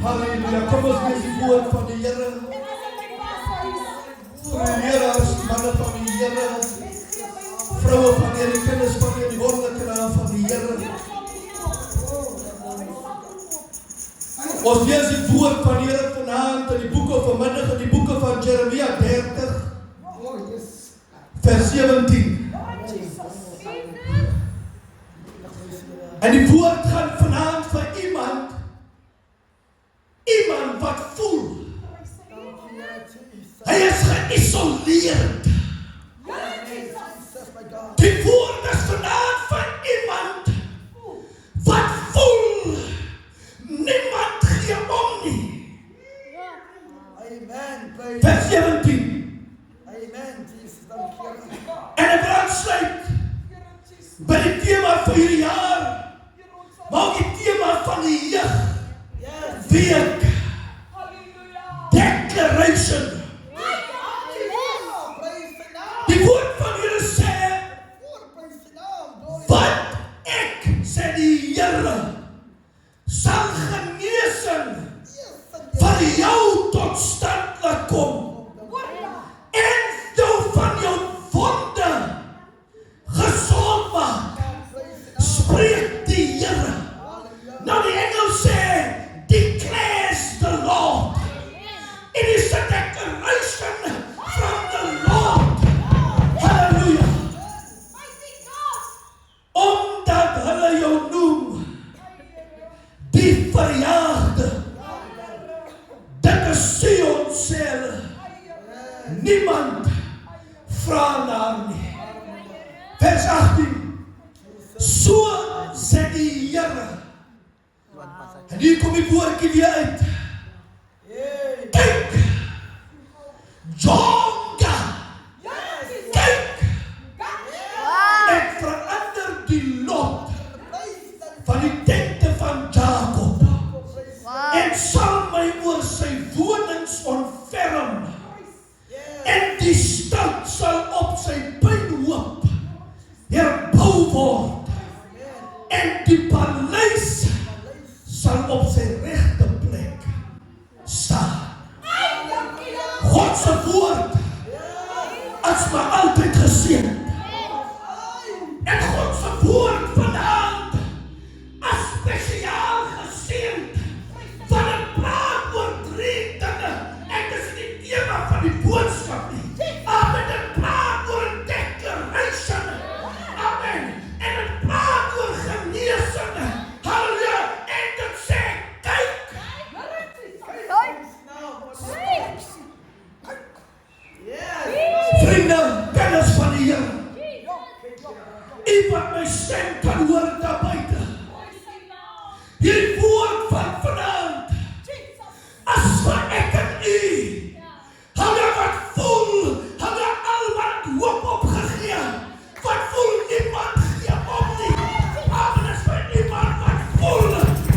Halleluja. Kom ons lees die woord van die Here. Here as manne van die Here, vroue van die Here, kinders van die Here, die wonderlike naam van die Here. Ons lees die woord van die Here vanaand in die boeke vanmiddag in die boeke van Jeremia 30 vers 17. En die woord gaan vanaand vir iemand wat voel hy is geïsoleerd. Die woord is vanaand vir iemand wat voel niemand gee om nie. Vers 17. En ek wil aansluit by die thema vir hierdie jaar, maar ook die thema van die jeug week. Declaration. Die woord van Here sê, wat ek, sê die Here, sal genesing van jou tot stand laat kom. En jou van jou wonde gesond maak, spreek die Here. Nou die engel sê, declares the Lord. It is a declaration from the Lord. Hallelujah. Omdat hulle jou noem die verjaagde, dit is Sion sê hulle, niemand vra na nie. Vers 18. So sê die Here. En hier kom die woordjie weer uit. Kyk, Jonga, kyk, ek verander die lot van die tente van Jacob en sal my oor sy wonings ontferm en die stad sal op sy puinhoop herbou word en die paleis sal op sy regte plek staan. God se woord as maar altyd geseën. En God se woord vanaand as spesiaal geseën van 'n praat oor 3 dinge. Ek is nie die tema van die boodskap nie. Amen. En praat oor 'n declaration. Amen. En het praat oor genesing. Halleluja. En dit sê, kyk. Vriende, kennis van die Here. U wat my stem kan hoor daar buite. Hierdie woord van vanaand. As vir ek en u. Hulle wat voel, hulle al wat hoop opgegee. Wat voel niemand gee om nie. Amen is vir iemand wat voel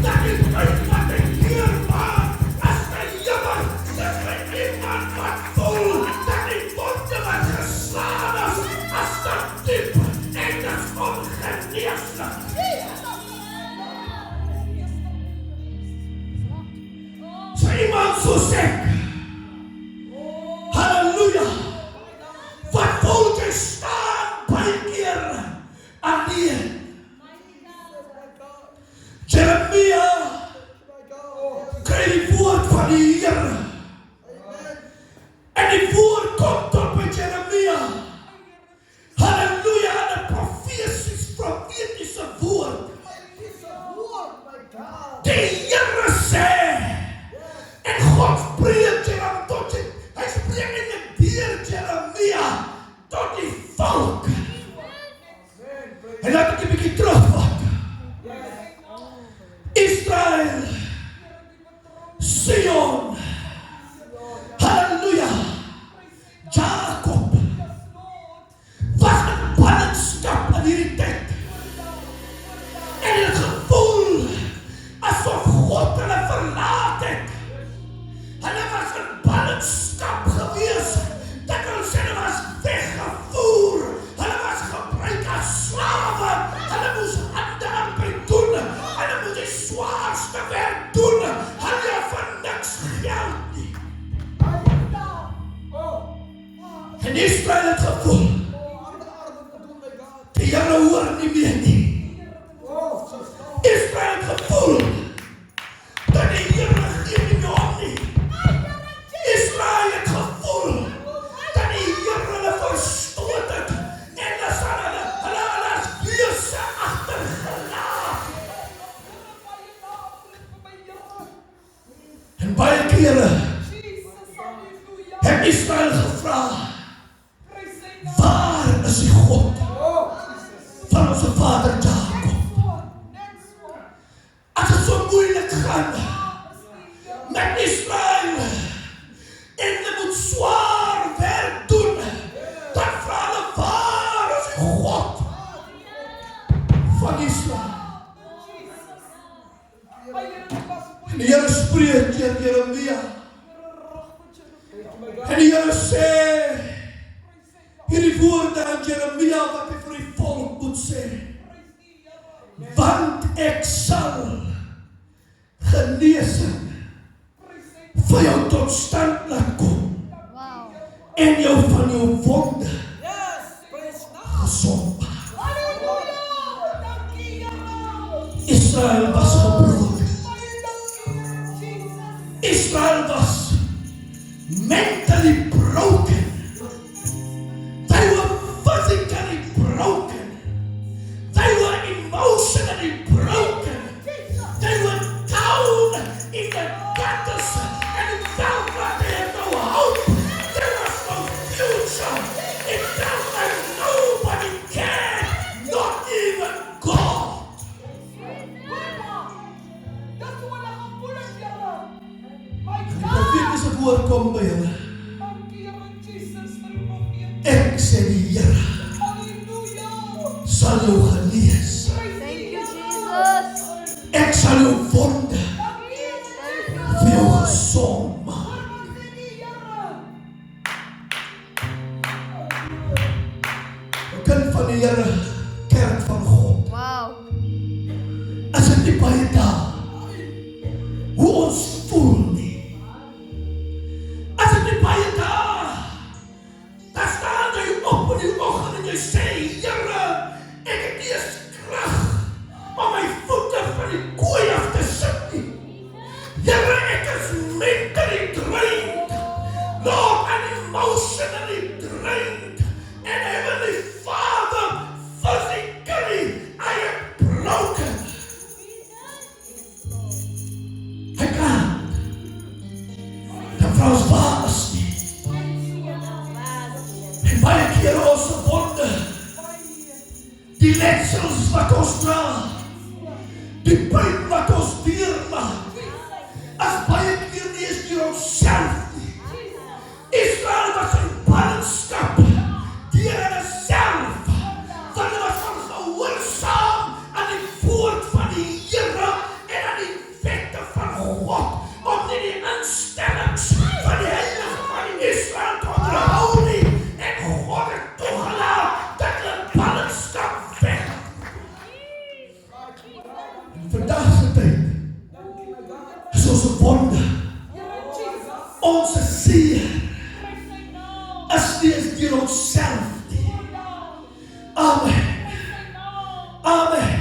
dat die tyd wat ek hier maak as my jammer. Dis vir iemand wat voel dat die wonde wat geslaan is as dat diep en dat ongeneeslik. So iemand soos ek. Halleluja. Wat voel jy staan baie keer alleen. Jeremia kry die woord van die Here. En die woord kom tot by Jeremia. Halleluja, en 'n profetiese woord. Die Here sê, en God spreek Israel het gevoel, die Here hoor nie meer nie. Israel het gevoel, dat die Here gee nie meer om nie. Israel het gevoel, dat die Here hulle verstoot het, en dat sal hulle as weese agtergelaat. En baie kere het Israel gevra, waar is die God van onze vader Jacob? As het so moeilik gaan met Israel, en hulle moet swaar werk doen, dan vra hulle, waar is die God van Israel? En die Here spreek deur Jeremia, en die Here sê, hierdie woorde aan Jeremia wat hy vir die volk moet sê, want ek sal genesing vir jou tot stand laat kom, en jou van jou wonde gesond maak. Israel was gebroken. Israel was mentally broken. They were physically broken. They were emotionally broken. They were down in the gutters and felt like they had no hope. There was no future. It felt like nobody cared, not even God. Die profetiese woord kom by hulle. Ek sê die Here sal jou genees. Ek sal jou wonde vir jou gesond maak. Kind van die Here, kerk van God. As ek nie baie dae hoe ons voel nie. As ek nie baie dae, dan staan jy op in die oggend en jy sê, Here, ek het nie eens krag om my voete van die kooi af te sit nie. Here, ek is mentally drained, Lord, and emotionally drained, and Heavenly Father, physically, I am broken. I can't. Dan vra ons, waar is nie? En baie keer ons wonde, die letsels wat ons dra, die pyn wat ons deurmaak, as baie keer nie is deur onsself nie. Israel was in ballingskap deur hulle self, want hulle was ongehoorsaam aan die woord van die Here en aan die wette van God, om nie die instellings van die heilige van Israel te onderhou nie, en God het toegelaat dat hulle ballingskap weg. En vandag se tyd is ons wonde, ons seer, is nie eens deur onsself nie. Amen. Amen.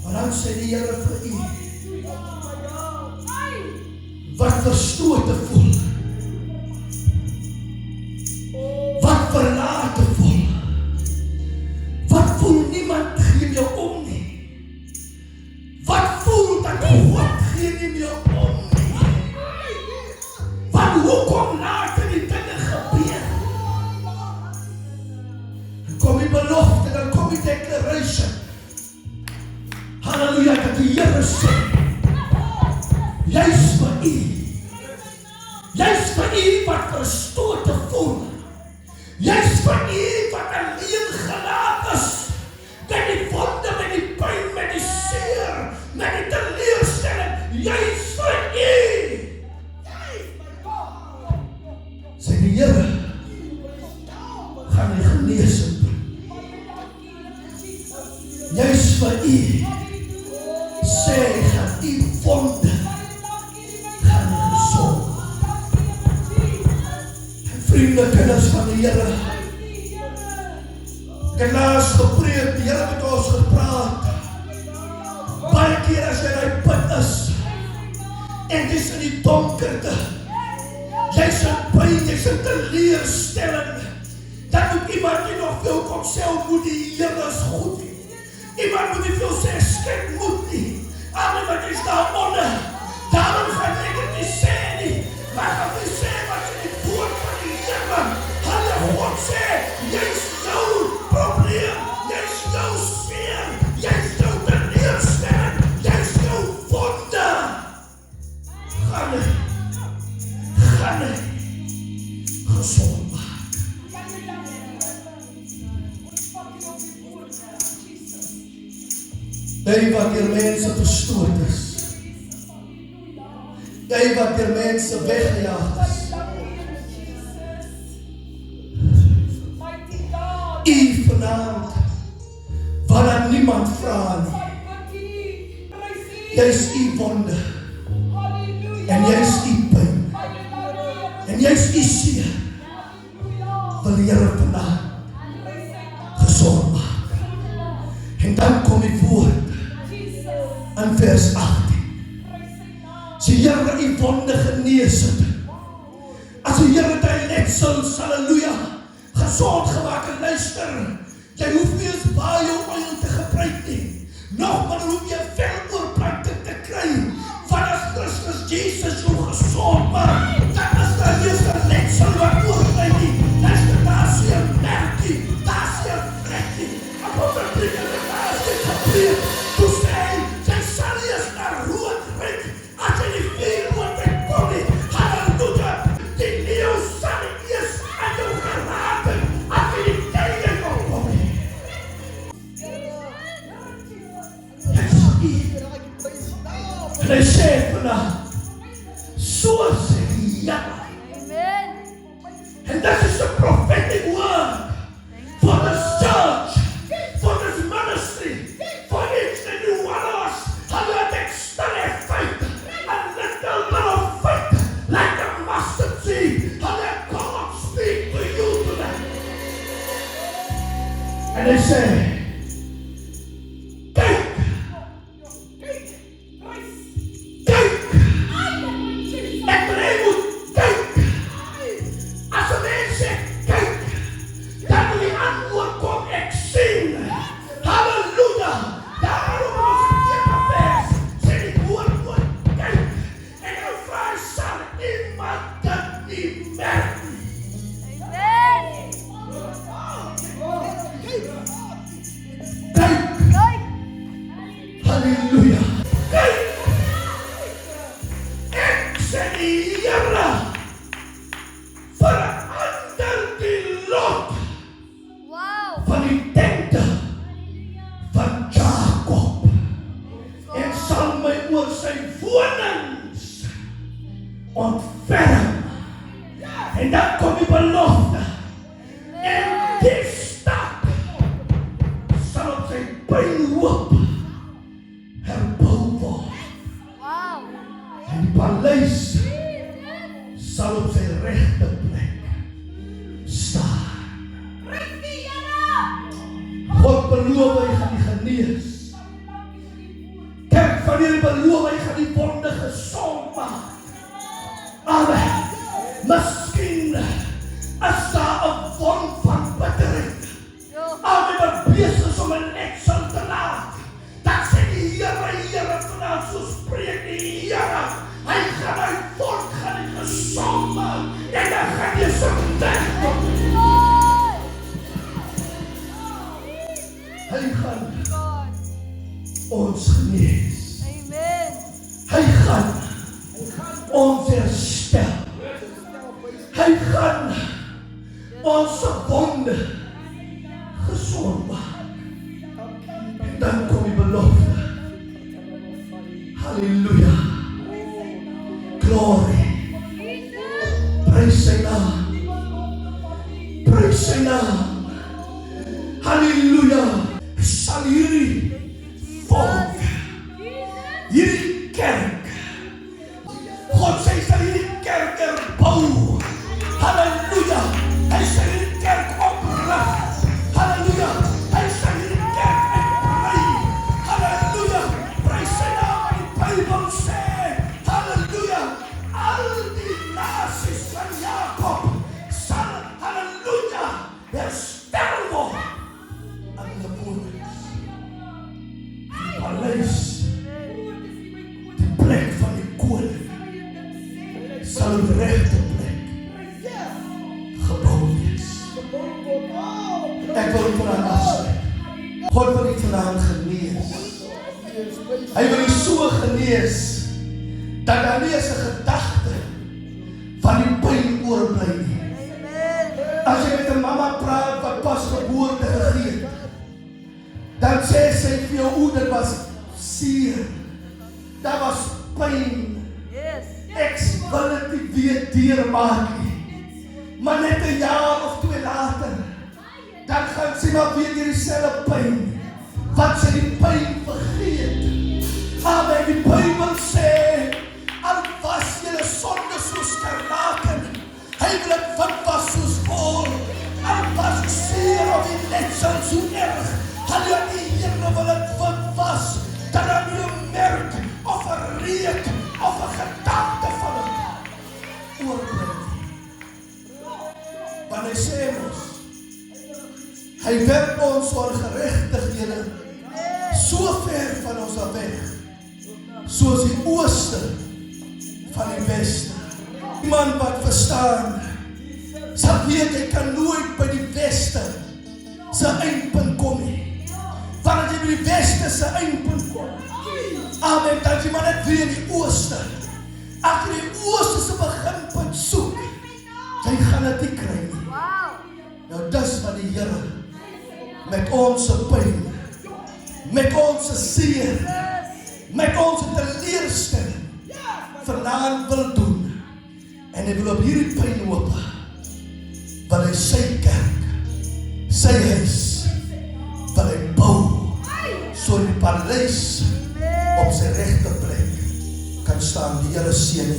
Maar dan sê die Here vir u, wat verstote voel, wat verlate voel, wat voel niemand gee jou om nie, wat voel dat God gee nie meer om nie, want hoekom laat die dinge gebeur? Dan kom die belofte, dan kom die declaration, halleluja, dat die Here sê, juist vir u, juist vir u wat verstote voel, juist vir u wat alleen gelaat is, met die wonde, met die pyn, met die seer, met die teleurstelling, juist vir u, sê die Here, gaan die genesing doen, juist vir u, sê, gaan die wonde, gaan die gezond. En vriende, kinders van die Here. Ek het laas gepreek, die Here met ons gepraat. Baie keer as jy in put is, en jy is in die donkerte, jy is in pyn, jy is in teleurstelling, dan moet iemand nie nog veel kom sê, moet die Here is goed nie. Iemand moet nie veel sê, skik moet nie. Amen, wat is daar onder. Daarom gaan ek het nie sê nie, maar gaan nie sê wat in die woord van die Here. Hulle God sê, jy is jou probleem, jy is jou seer, jy is jou teleurstelling, jy is jou wonde. Gaan nie gezond maak. Jy wat deur mense verstoord is, jy wat deur mense weggejaagd is, u vanaand, waar niemand vra nie, jy is u wonde, en jy is u pyn, en jy is u seer, wil die Here vanaand gezond maak. En dan kom die woord in vers 18. As die Here die wonde genees het, as die Here die letsels, halleluja, gezond gemaak en luister, jy hoef nie eens baie olie te gebruik nie, nog maar hoef jy veloorplanting te kry, van as Christus Jesus jou gezond maak, dan is daar nie eens een letsel wat oorblij nie, luister, daar is jy een merkie, daar is jy een vrekkie, en op een blik in die naast het gebreed, toe sê hy, jy sal nie eens naar rood ryk, as jy die vuurwoord met kom nie, halleluja, die leeuw sal nie eens aan jou geraak het, as jy die tijde kon kom nie. Jy sal nie. En hy sê vanavond, so sê die Here. And this is a prophetic word for this church, for this ministry, for each and every one of us. Hulle het stellig faith, a little faith, like a mustard seed. Hulle God speak to you today. And they say, hallelujah. Ek sê die Here verander die lot van die tente van Jacob en sal my oor sy wonings ontferm. En dan kom die belofte en die stad sal op sy pynhoop herbou word. En die paleis sal op sy regte plek staan. God beloof hy gaan die genees. Kerk van hierdie beloof hy gaan die wonde gesond maak. Amen. Miskien is daar 'n wond van bitterheid. Amen, wat besig is om 'n letsel te laat. Dat sê die Here vanaf so spreek die Here. Hy gaan my wond gaan die gesond maak. En dan gaan jy so wegkom. Hy gaan ons genees. Hy gaan ons herstel. Hy gaan ons wonde gesond maak. En dan kom die belofte. Halleluja. Glory. Prys sy naam. Prys sy naam. Halleluja. Sal hierdie volk, hierdie kerk, God sê sal hierdie kerk herbou. Halleluja. paleis, die plek van die koning, sal die regte plek gebou wees. Ek wil u vandag afsluit. God wil u vandag genees. Hy wil u so genees, dat daar nie eens 'n gedagte van die pyn oorbly nie. As jy met 'n mamma praat wat pas geboorte gegee het, dan sê sy vir jou, o, dit was seer, daar was pyn, ek wil dit nie weer deurmaak nie. Maar net 'n jaar of 2 later, dan gaan sy maar weer dieselfde pyn, want sy die pyn vergeet. Amen, die Bybel sê, al was julle sonde soos skarlaken, hy wil dit wit was soos wol, al was die seer of die letsel so erg, halleluja, die Here wil dit wit was, dat daar nie 'n merk, of 'n reuk, of 'n gedagte van het oorbly. Want hy sê ons, hy werp ons ongeregtighede so ver van ons af weg, soos die ooste van die weste. Iemand wat verstaan, sal weet, hy kan nooit by die weste sy eindpunt kom nie. Want as jy by die weste sy eindpunt kom, amen, dan jy maar net weer in die ooste. As jy die ooste sy beginpunt soek, jy gaan dit nie kry nie. Nou dis wat die Here met ons pyn, met ons seer, met ons teleurstelling vanaand wil doen. En hy wil op hierdie pyn oop, wil hy sy kerk, sy huis, wil hy bou, so die paleis op sy regte plek kan staan. Die Here seën u.